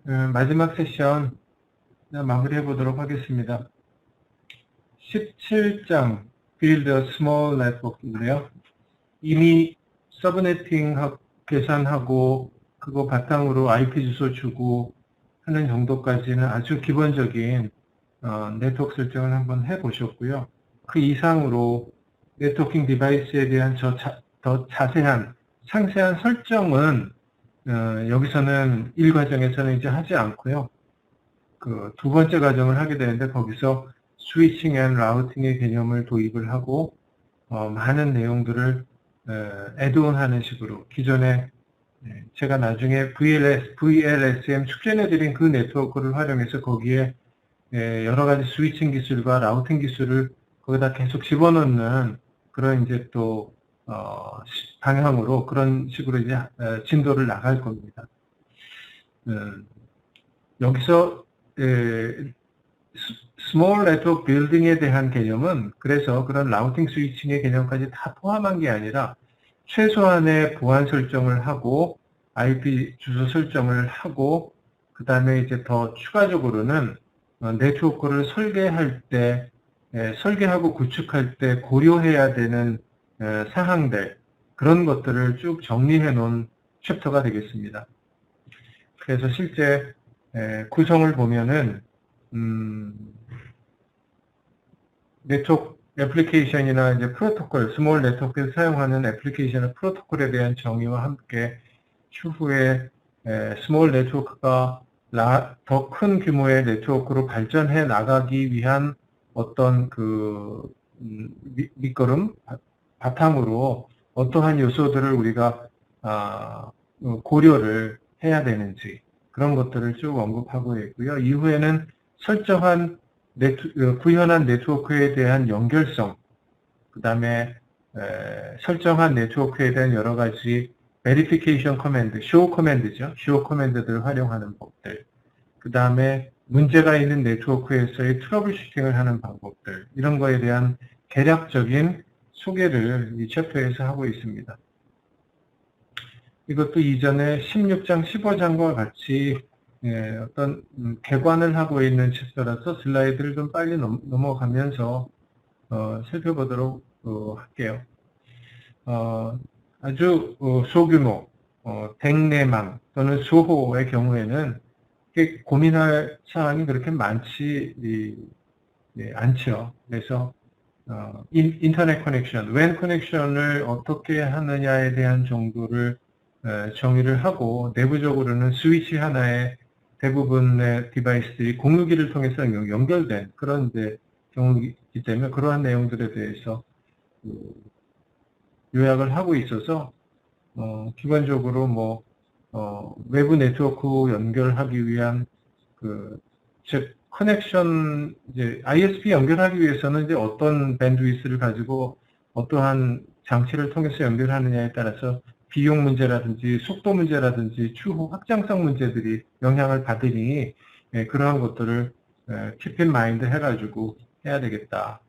마지막 세션 마무리해 보도록 하겠습니다. 17장 Build a Small Network인데요. 이미 서브네팅 계산하고 그거 바탕으로 IP 주소 주고 하는 정도까지는 아주 기본적인 네트워크 설정을 한번 해보셨고요. 그 이상으로 네트워킹 디바이스에 대한 더 자세한 상세한 설정은 여기서는 1과정에서는 이제 하지 않고요. 그 두 번째 과정을 하게 되는데 거기서 스위칭 앤 라우팅의 개념을 도입을 하고 많은 내용들을 애드온 하는 식으로 기존에 제가 나중에 VLSM 축전해드린 그 네트워크를 활용해서 거기에 여러 가지 스위칭 기술과 라우팅 기술을 거기다 계속 집어넣는 그런 이제 또 방향으로 그런 식으로 이제 진도를 나갈 겁니다. 여기서 스몰 네트워크 빌딩에 대한 개념은 그래서 그런 라우팅 스위칭의 개념까지 다 포함한 게 아니라 최소한의 보안 설정을 하고 IP 주소 설정을 하고 그 다음에 이제 더 추가적으로는 네트워크를 설계할 때 설계하고 구축할 때 고려해야 되는 사항들 그런 것들을 쭉 정리해 놓은 챕터가 되겠습니다. 그래서 실제 구성을 보면은 네트워크 애플리케이션이나 이제 프로토콜, 스몰 네트워크에서 사용하는 애플리케이션의 프로토콜에 대한 정의와 함께 추후에 스몰 네트워크가 더 큰 규모의 네트워크로 발전해 나가기 위한 어떤 그 밑거름 바탕으로 어떠한 요소들을 우리가 고려를 해야 되는지 그런 것들을 쭉 언급하고 있고요. 이후에는 설정한 구현한 네트워크에 대한 연결성, 그 다음에 설정한 네트워크에 대한 여러 가지 verification command, show command죠. show command들을 활용하는 법들, 그 다음에 문제가 있는 네트워크에서의 트러블 슈팅을 하는 방법들, 이런 거에 대한 개략적인 소개를 이 챕터에서 하고 있습니다. 이것도 이전에 16장, 15장과 같이 어떤 개관을 하고 있는 챕터라서 슬라이드를 좀 빨리 넘어가면서 살펴보도록 할게요. 아주 소규모 댕내망 또는 소호의 경우에는 고민할 사항이 그렇게 많지 않죠. 그래서 인터넷 커넥션, WAN 커넥션을 어떻게 하느냐에 대한 정도를 정의를 하고 내부적으로는 스위치 하나에 대부분의 디바이스들이 공유기를 통해서 연결된 그런 경우이기 때문에 그러한 내용들에 대해서 요약을 하고 있어서 기본적으로 외부 네트워크 연결하기 위한 즉 커넥션 이제 ISP 연결하기 위해서는 이제 어떤 밴드위스를 가지고 어떠한 장치를 통해서 연결하느냐에 따라서 비용 문제라든지 속도 문제라든지 추후 확장성 문제들이 영향을 받으니 그러한 것들을 keep in mind 해가지고 해야 되겠다.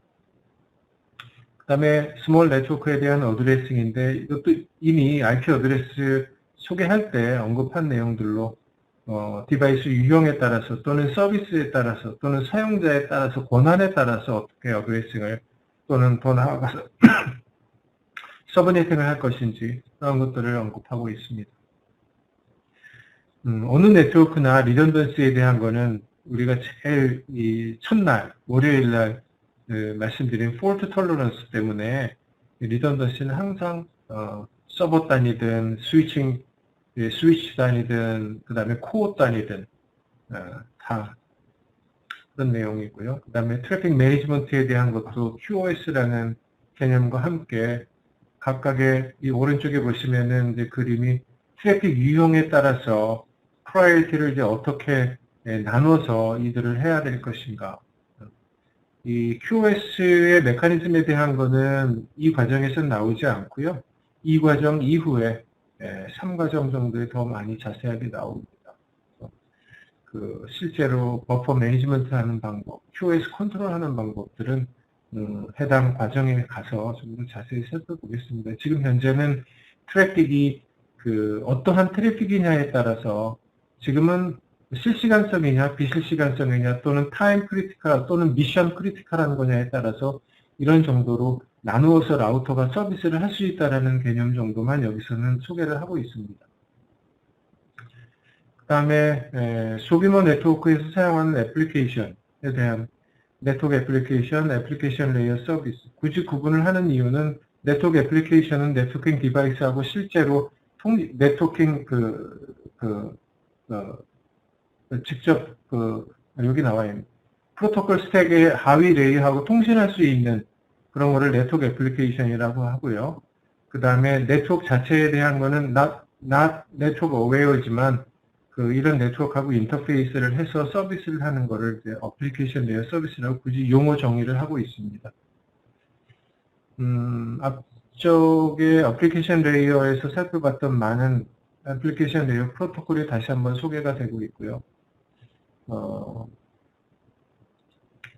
그 다음에 스몰 네트워크에 대한 어드레싱인데 이것도 이미 IP 어드레스 소개할 때 언급한 내용들로 디바이스 유형에 따라서 또는 서비스에 따라서 또는 사용자에 따라서 권한에 따라서 어떻게 어드레싱을 또는 더 나아가서 서브네팅을 할 것인지 그런 것들을 언급하고 있습니다. 어느 네트워크나 리던던시에 대한 거는 우리가 제일 이 첫날 월요일날 말씀드린 폴트 톨러런스 때문에 리던던시는 항상 서버 단위든 스위치 단위든 그 다음에 코어 단위든 다 그런 내용이고요. 그 다음에 트래픽 매니지먼트에 대한 것도 QoS라는 개념과 함께 각각의 이 오른쪽에 보시면은 이제 그림이 트래픽 유형에 따라서 프라이어티를 이제 어떻게 나눠서 이들을 해야 될 것인가. 이 QoS의 메커니즘에 대한 거는 이 과정에서는 나오지 않고요. 이 과정 이후에 3과정 정도에 더 많이 자세하게 나옵니다. 실제로 버퍼 매니지먼트 하는 방법, QoS 컨트롤하는 방법들은 해당 과정에 가서 좀 더 자세히 살펴보겠습니다. 지금 현재는 트래픽이 어떠한 트래픽이냐에 따라서 지금은 실시간성이냐, 비실시간성이냐, 또는 타임 크리티컬, 또는 미션 크리티컬한 거냐에 따라서 이런 정도로 나누어서 라우터가 서비스를 할 수 있다는 개념 정도만 여기서는 소개를 하고 있습니다. 그 다음에 소규모 네트워크에서 사용하는 애플리케이션에 대한 네트워크 애플리케이션 레이어 서비스. 굳이 구분을 하는 이유는 네트워크 애플리케이션은 네트워킹 디바이스하고 실제로 네트워킹 직접 여기 나와 있는 프로토콜 스택의 하위 레이어하고 통신할 수 있는 그런 거를 네트워크 애플리케이션이라고 하고요. 그 다음에 네트워크 자체에 대한 거는 not 네트워크 어웨어지만 이런 네트워크하고 인터페이스를 해서 서비스를 하는 거를 이제 애플리케이션 레이어 서비스라고 굳이 용어 정의를 하고 있습니다. 앞쪽에 애플리케이션 레이어에서 살펴봤던 많은 애플리케이션 레이어 프로토콜이 다시 한번 소개가 되고 있고요.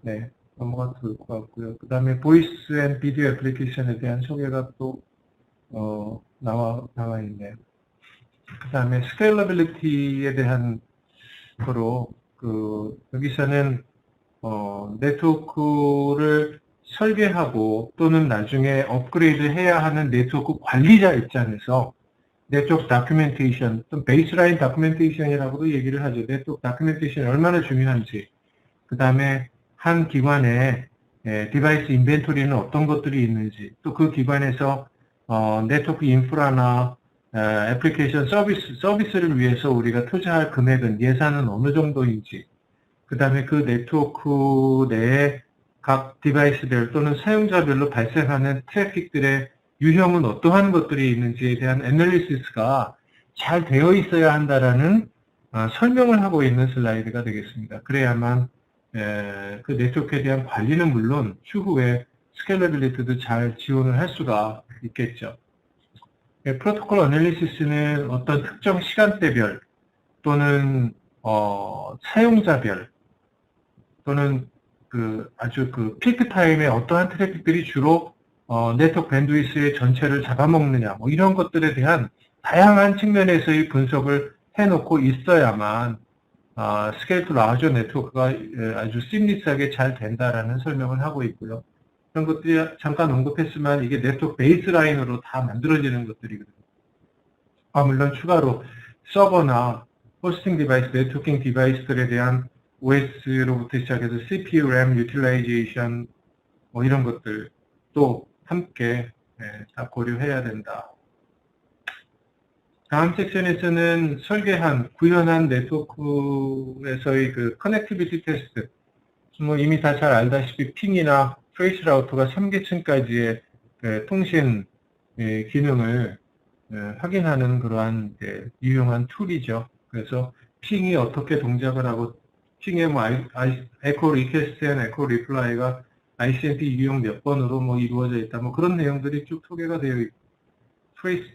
네, 넘어가도 될 것 같고요. 그 다음에 보이스 앤 비디오 애플리케이션에 대한 소개가 또 나와 있네요. 그 다음에 스케일러빌리티에 대한 거로 여기서는 네트워크를 설계하고 또는 나중에 업그레이드 해야 하는 네트워크 관리자 입장에서 네트워크 다큐멘테이션, 또 베이스라인 다큐멘테이션이라고도 얘기를 하죠. 네트워크 다큐멘테이션이 얼마나 중요한지, 그 다음에 한 기관에 디바이스 인벤토리는 어떤 것들이 있는지, 또 그 기관에서 네트워크 인프라나 애플리케이션 서비스를 위해서 우리가 투자할 금액은 예산은 어느 정도인지, 그 다음에 그 네트워크 내에 각 디바이스별 또는 사용자별로 발생하는 트래픽들의 유형은 어떠한 것들이 있는지에 대한 애널리시스가 잘 되어 있어야 한다라는 설명을 하고 있는 슬라이드가 되겠습니다. 그래야만 그 네트워크에 대한 관리는 물론 추후에 스케일러빌리티도 잘 지원을 할 수가 있겠죠. 프로토콜 애널리시스는 어떤 특정 시간대별 또는 사용자별 또는 아주 피크 타임에 어떠한 트래픽들이 주로 네트워크 밴드위스의 전체를 잡아먹느냐, 뭐 이런 것들에 대한 다양한 측면에서의 분석을 해놓고 있어야만 스케일 투 라저 네트워크가 아주 시미리스하게 잘 된다라는 설명을 하고 있고요. 그런 것들이 잠깐 언급했지만 이게 네트워크 베이스라인으로 다 만들어지는 것들이거든요. 물론 추가로 서버나 호스팅 디바이스, 네트워킹 디바이스들에 대한 OS로부터 시작해서 CPU, RAM, 유틸라이제이션 뭐 이런 것들도 함께 다 고려해야 된다. 다음 섹션에서는 설계한, 구현한 네트워크에서의 커넥티비티 테스트, 뭐 이미 다 잘 알다시피 핑이나 트레이스 라우터가 3계층까지의 통신 기능을 확인하는 그러한 유용한 툴이죠. 그래서 핑이 어떻게 동작을 하고 핑의 뭐 에코 리퀘스트 앤 에코 리플라이가 ICMP 유형 몇 번으로 뭐 이루어져 있다. 뭐 그런 내용들이 쭉 소개가 되어 있고, 트레이스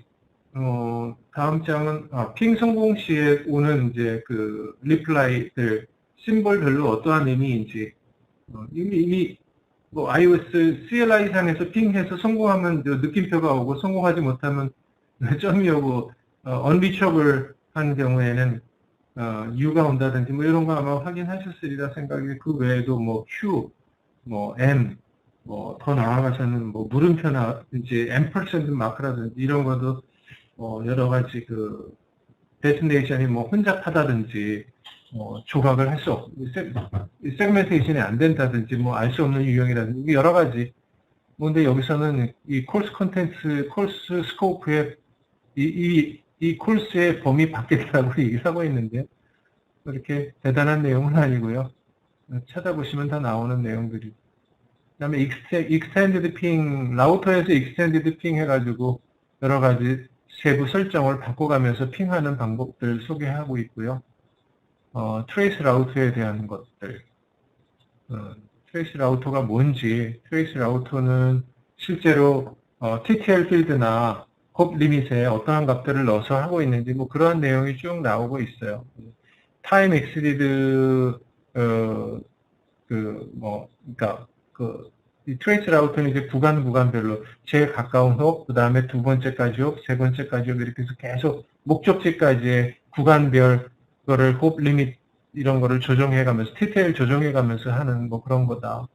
다음 장은 핑 성공 시에 오는 이제 리플라이들 심볼별로 어떠한 의미인지 이미 뭐 iOS CLI 상에서 핑해서 성공하면 느낌표가 오고 성공하지 못하면 점이 오고 unreachable 한 경우에는 U가 온다든지 뭐 이런 거 아마 확인하셨으리라 생각이. 그 외에도 뭐 Q, 뭐 M, 뭐 더 나아가서는 뭐 물음표나 이제 앰퍼센트 마크라든지 이런 것도 여러 가지 데스티네이션이 뭐 혼잡하다든지 조각을 할 수 없고 세그멘테이션이 안 된다든지 뭐 알 수 없는 유형이라든지 여러 가지. 근데 여기서는 이 콜스 컨텐츠, 콜스 스코프의 이 콜스의 범위 밖이라고 얘기를 하고 있는데 그렇게 대단한 내용은 아니고요. 찾아보시면 다 나오는 내용들이. 그 다음에 익스텐디드 핑, 라우터에서 익스텐디드 핑 해가지고 여러 가지 세부 설정을 바꿔가면서 핑하는 방법들 소개하고 있고요. 트레이스 라우터에 대한 것들. 트레이스 라우터가 뭔지, 트레이스 라우터는 실제로 TTL 필드나 홉 리밋에 어떠한 값들을 넣어서 하고 있는지 뭐 그러한 내용이 쭉 나오고 있어요. 타임 엑스리드 이 트레이스 라우터는 이제 구간별로 제일 가까운 홉, 그 다음에 두 번째까지 홉, 세 번째까지 홉 이렇게 해서 계속 목적지까지의 구간별 거를 홉 리밋 이런 거를 조정해가면서, 디테일 조정해가면서 하는 뭐 그런 거다.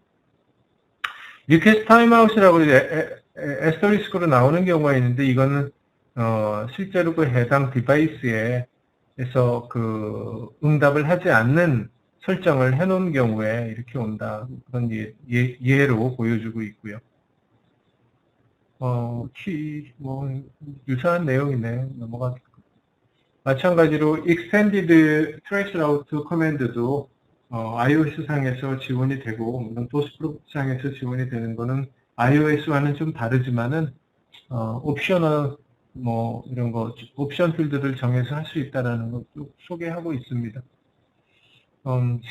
리퀘스트 타임아웃이라고 에스터리스크로 나오는 경우가 있는데, 이거는, 실제로 그 해당 디바이스에서 그 응답을 하지 않는 설정을 해놓은 경우에 이렇게 온다. 그런 예로 보여주고 있고요. 유사한 내용이네. 마찬가지로 Extended Traceroute 커맨드도 iOS 상에서 지원이 되고, 물론 도스 프로젝트 상에서 지원이 되는 거는 iOS와는 좀 다르지만은, 옵셔널, 이런 거, 옵션 필드를 정해서 할 수 있다는 것도 소개하고 있습니다.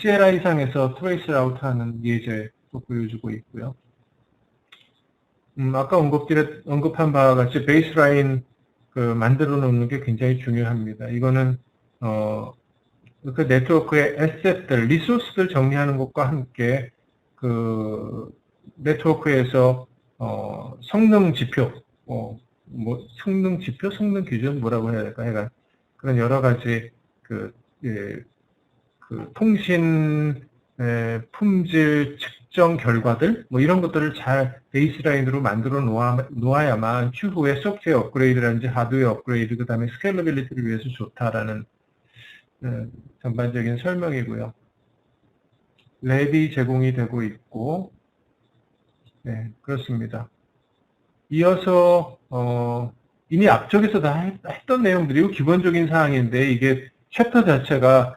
CLI 상에서 트레이스아웃 하는 예제도 보여주고 있고요. 아까 언급한 바와 같이 베이스라인 만들어 놓는 게 굉장히 중요합니다. 이거는, 그 네트워크의 에셋들, 리소스들 정리하는 것과 함께, 네트워크에서, 성능 지표, 성능 지표, 성능 기준, 뭐라고 해야 될까, 해가, 그런 여러 가지, 통신, 품질 측정 결과들, 이런 것들을 잘 베이스라인으로 만들어 놓아야만 추후에 소프트웨어 업그레이드라든지 하드웨어 업그레이드, 그 다음에 스케일러빌리티를 위해서 좋다라는 전반적인 설명이고요. 랩이 제공이 되고 있고, 네, 그렇습니다. 이어서, 이미 앞쪽에서 다 했던 내용들이고 기본적인 사항인데, 이게 챕터 자체가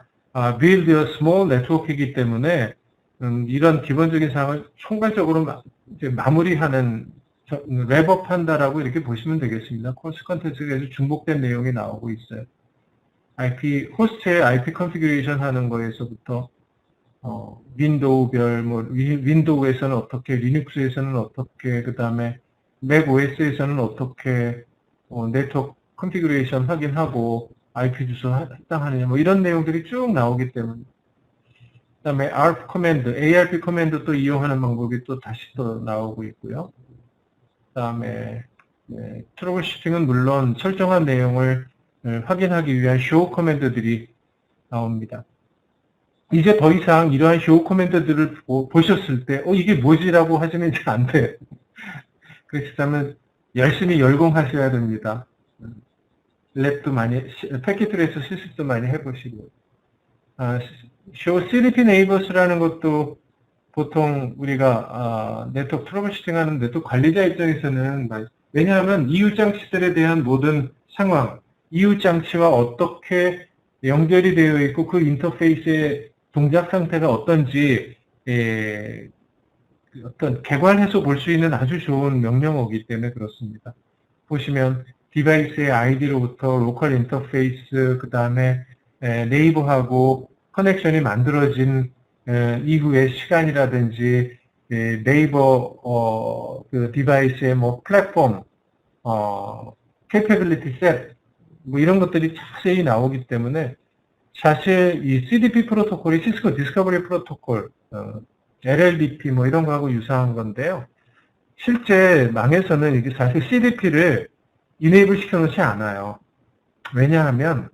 Build a Small Network이기 때문에 이런 기본적인 사항을 총괄적으로 이제 마무리하는, 랩업 한다라고 이렇게 보시면 되겠습니다. 코스 컨텐츠에서 중복된 내용이 나오고 있어요. 호스트의 IP 컨피규레이션 하는 거에서부터, 윈도우별, 윈도우에서는 어떻게, 리눅스에서는 어떻게, 그 다음에 맥 OS에서는 어떻게, 네트워크 컨피규레이션 확인하고, IP 주소 해당하느냐, 이런 내용들이 쭉 나오기 때문에. 그 다음에 ARP 커맨드, ARP 커맨드 또 이용하는 방법이 또 다시 또 나오고 있고요. 그 다음에, 트러블 슈팅은 물론 설정한 내용을 확인하기 위한 show 커맨드들이 나옵니다. 이제 더 이상 이러한 show 커맨드들을 보셨을 때, 이게 뭐지라고 하시면 이제 안 돼요. 그렇다면 열심히 열공하셔야 됩니다. 랩도 많이, 패킷트레이서 실습도 많이 해보시고. show CDP neighbors라는 것도 보통 우리가 네트워크 트러블 슈팅하는 네트워크 관리자 입장에서는, 왜냐하면 이웃장치들에 대한 모든 상황, 이웃장치와 어떻게 연결이 되어 있고 그 인터페이스의 동작 상태가 어떤지 어떤 객관해서 볼 수 있는 아주 좋은 명령어이기 때문에 그렇습니다. 보시면 디바이스의 아이디로부터 로컬 인터페이스, 그 다음에 네이버하고 커넥션이 만들어진 이후의 시간이라든지, 네이버 그 디바이스의 플랫폼, capability set, 이런 것들이 자세히 나오기 때문에 사실 이 CDP 프로토콜이 시스코 디스커버리 프로토콜, LLDP 이런 거하고 유사한 건데요. 실제 망에서는 이게 사실 CDP를 이네이블 시켜놓지 않아요. 왜냐하면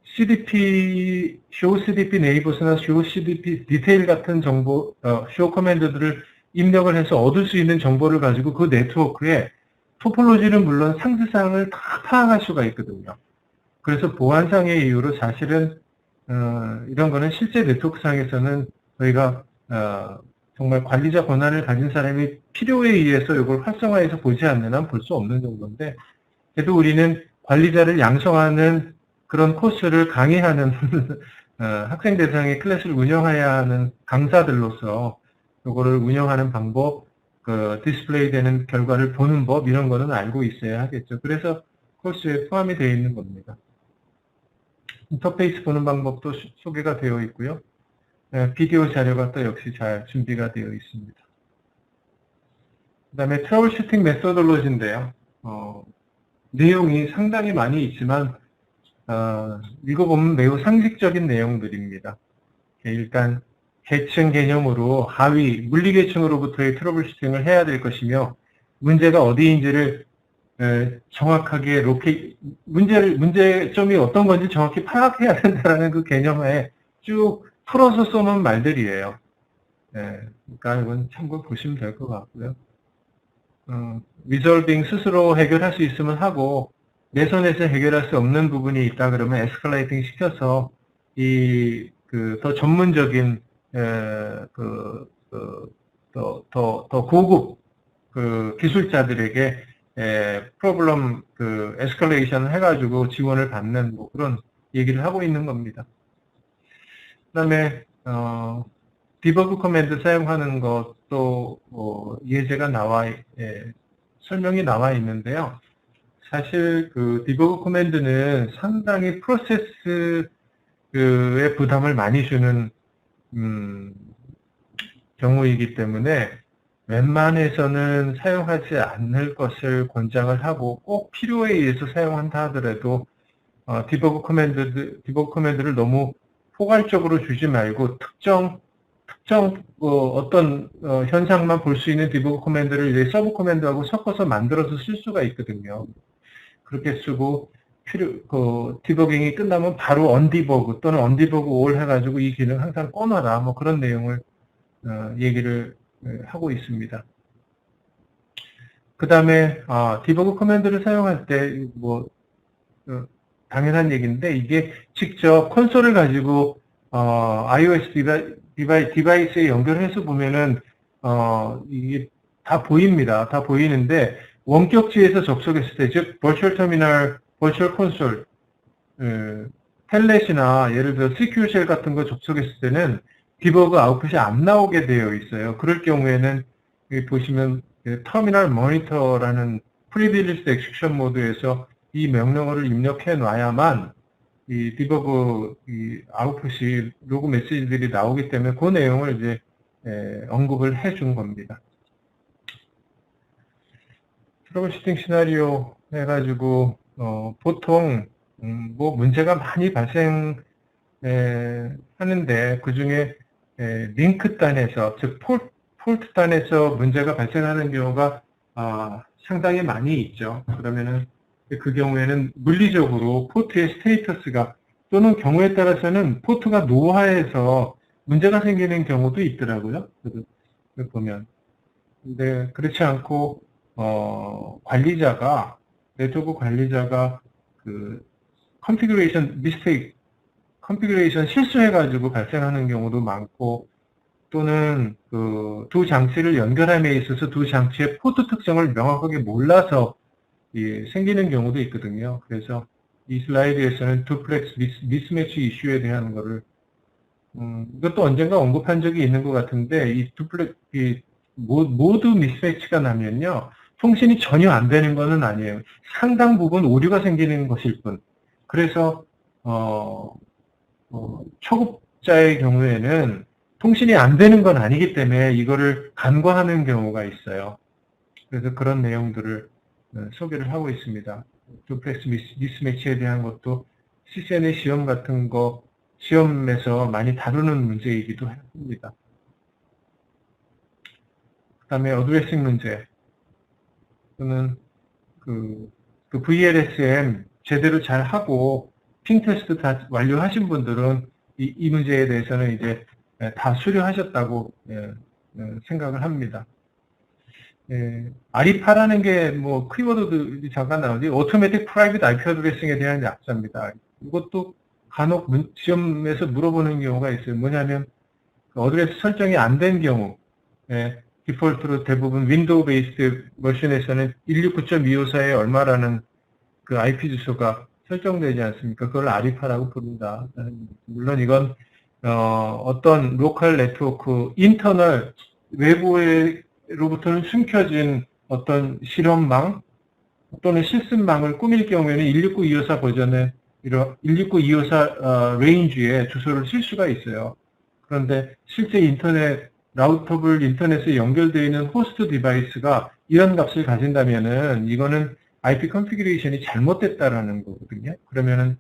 CDP, show CDP 네이버스나 show CDP 디테일 같은 정보, show 커맨드들을 입력을 해서 얻을 수 있는 정보를 가지고 그 네트워크에 토폴로지는 물론 상세사항을 다 파악할 수가 있거든요. 그래서 보안상의 이유로 사실은 이런 거는 실제 네트워크상에서는 저희가 정말 관리자 권한을 가진 사람이 필요에 의해서 이걸 활성화해서 보지 않는 한 볼 수 없는 정도인데, 그래도 우리는 관리자를 양성하는 그런 코스를 강의하는 학생 대상의 클래스를 운영해야 하는 강사들로서 이거를 운영하는 방법, 디스플레이 되는 결과를 보는 법, 이런 거는 알고 있어야 하겠죠. 그래서 코스에 포함이 되어 있는 겁니다. 인터페이스 보는 방법도 소개가 되어 있고요. 비디오 자료가 또 역시 잘 준비가 되어 있습니다. 그 다음에 트러블 슈팅 메소돌로지인데요. 내용이 상당히 많이 있지만 읽어보면 매우 상식적인 내용들입니다. 일단 계층 개념으로 하위 물리계층으로부터의 트러블 슈팅을 해야 될 것이며, 문제가 어디인지를 정확하게 문제점이 어떤 건지 정확히 파악해야 된다는 그 개념하에 쭉 풀어서 써놓은 말들이에요. 예, 그러니까 이건 참고 보시면 될 것 같고요. 리졸빙 스스로 해결할 수 있으면 하고, 내 손에서 해결할 수 없는 부분이 있다 그러면 에스컬레이팅 시켜서 더 전문적인 더 고급 기술자들에게 프로블럼 에스컬레이션을 해가지고 지원을 받는 뭐 그런 얘기를 하고 있는 겁니다. 그다음에 디버그 커맨드 사용하는 것도 예제가 설명이 나와 있는데요. 사실 디버그 커맨드는 상당히 프로세스의 부담을 많이 주는 경우이기 때문에 웬만해서는 사용하지 않을 것을 권장을 하고, 꼭 필요에 의해서 사용한다 하더라도 디버그 커맨드를 너무 포괄적으로 주지 말고 특정 어떤 현상만 볼 수 있는 디버그 커맨드를 이제 서브 커맨드하고 섞어서 만들어서 쓸 수가 있거든요. 그렇게 쓰고 디버깅이 끝나면 바로 언디버그 또는 언디버그 올 해가지고 이 기능 항상 꺼놔라, 뭐 그런 내용을 얘기를 하고 있습니다. 그 다음에 디버그 커맨드를 사용할 때 당연한 얘기인데, 이게 직접 콘솔을 가지고 iOS 디바이스에 연결해서 보면은 이게 다 보입니다. 다 보이는데, 원격지에서 접속했을 때, 즉 버추얼 터미널, 버추얼 콘솔, 텔넷이나 예를 들어 CQ쉘 같은 거 접속했을 때는 디버그 아웃풋이 안 나오게 되어 있어요. 그럴 경우에는 여기 보시면 터미널 모니터라는 프리빌리스드 엑섹션 모드에서 이 명령어를 입력해 놔야만 이 디버그 아웃풋이 로그 메시지들이 나오기 때문에 그 내용을 이제 언급을 해 준 겁니다. 트러블슈팅 시나리오 해가지고 보통 뭐 문제가 많이 발생 하는데, 그 중에 링크 단에서, 즉 폴트 단에서 문제가 발생하는 경우가 상당히 많이 있죠. 그러면은 그 경우에는 물리적으로 포트의 스테이터스가, 또는 경우에 따라서는 포트가 노화해서 문제가 생기는 경우도 있더라고요. 보면. 근데 그렇지 않고 네트워크 관리자가 컨피그레이션 실수해가지고 발생하는 경우도 많고, 또는 두 장치를 연결함에 있어서 두 장치의 포트 특성을 명확하게 몰라서 생기는 경우도 있거든요. 그래서 이 슬라이드에서는 두플렉스 미스매치 이슈에 대한 거를 이것도 언젠가 언급한 적이 있는 것 같은데, 모두 미스매치가 나면요, 통신이 전혀 안 되는 것은 아니에요. 상당 부분 오류가 생기는 것일 뿐. 그래서 초급자의 경우에는 통신이 안 되는 건 아니기 때문에 이거를 간과하는 경우가 있어요. 그래서 그런 내용들을 소개를 하고 있습니다. 두플렉스 미스매치에 대한 것도 CCNA 시험 같은 거 시험에서 많이 다루는 문제이기도 합니다. 그 다음에 어드레싱 문제. 또는 VLSM 제대로 잘 하고 핑 테스트 다 완료하신 분들은 이 문제에 대해서는 이제 다 수료하셨다고 생각을 합니다. RE8라는 게 뭐 키워드도 잠깐 나오지, 오토매틱 프라이빗 IP 어드레싱에 대한 약자입니다. 이것도 간혹 시험에서 물어보는 경우가 있어요. 뭐냐면 어드레스 설정이 안 된 경우, 디폴트로 대부분 윈도우 베이스드 머신에서는 169.254에 얼마라는 그 IP 주소가 설정되지 않습니까? 그걸 RE8라고 부른다. 물론 이건 어떤 로컬 네트워크 인터널 외부로부터는 숨겨진 어떤 실험망 또는 실습망을 꾸밀 경우에는 169.254 버전의 169.254 레인지에 주소를 쓸 수가 있어요. 그런데 실제 라우터블 인터넷에 연결되어 있는 호스트 디바이스가 이런 값을 가진다면은 이거는 IP 컨피그레이션이 잘못됐다라는 거거든요. 그러면은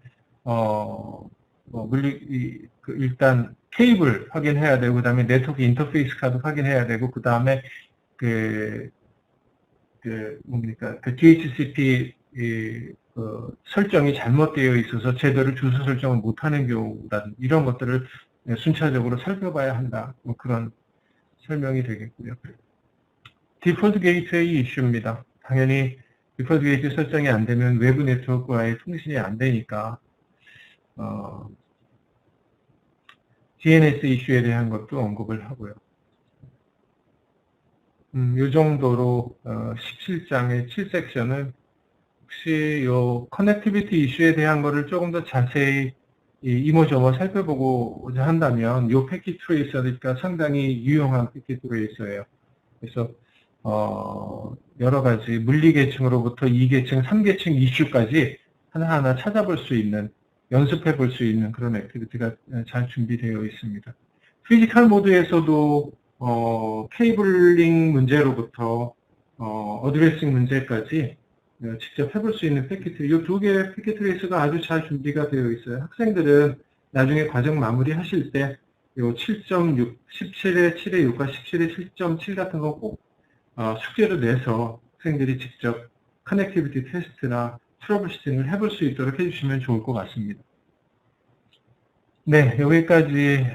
일단 케이블 확인해야 되고, 그다음에 네트워크 인터페이스 카드 확인해야 되고, 그다음에 DHCP 설정이 잘못되어 있어서 제대로 주소 설정을 못하는 경우라든지 이런 것들을 순차적으로 살펴봐야 한다. 뭐 그런 설명이 되겠고요. 디폴트 게이트웨이 이슈입니다. 당연히 디폴트 게이트 설정이 안 되면 외부 네트워크와의 통신이 안 되니까 DNS 이슈에 대한 것도 언급을 하고요. 이 정도로 17장의 7섹션은 혹시 요 커넥티비티 이슈에 대한 거를 조금 더 자세히 이모저모 살펴보고자 한다면 요 패킷 트레이서가 상당히 유용한 패킷 트레이서예요. 그래서 여러 가지 물리계층으로부터 2계층, 3계층 이슈까지 하나하나 찾아볼 수 있는, 연습해 볼 수 있는 그런 액티비티가 잘 준비되어 있습니다. 피지컬 모드에서도 케이블링 문제로부터 어드레싱 문제까지 직접 해볼 수 있는 패킷, 이 두 개의 패킷 트레이스가 아주 잘 준비가 되어 있어요. 학생들은 나중에 과정 마무리 하실 때, 이 7.6, 17의 7의 6과 17의 7.7 같은 거 꼭 숙제로 내서 학생들이 직접 커넥티비티 테스트나 트러블 슈팅을 해볼 수 있도록 해주시면 좋을 것 같습니다. 네, 여기까지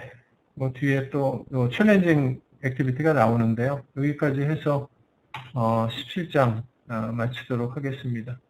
뭐 뒤에 또 챌린징 액티비티가 나오는데요. 여기까지 해서 17장 마치도록 하겠습니다.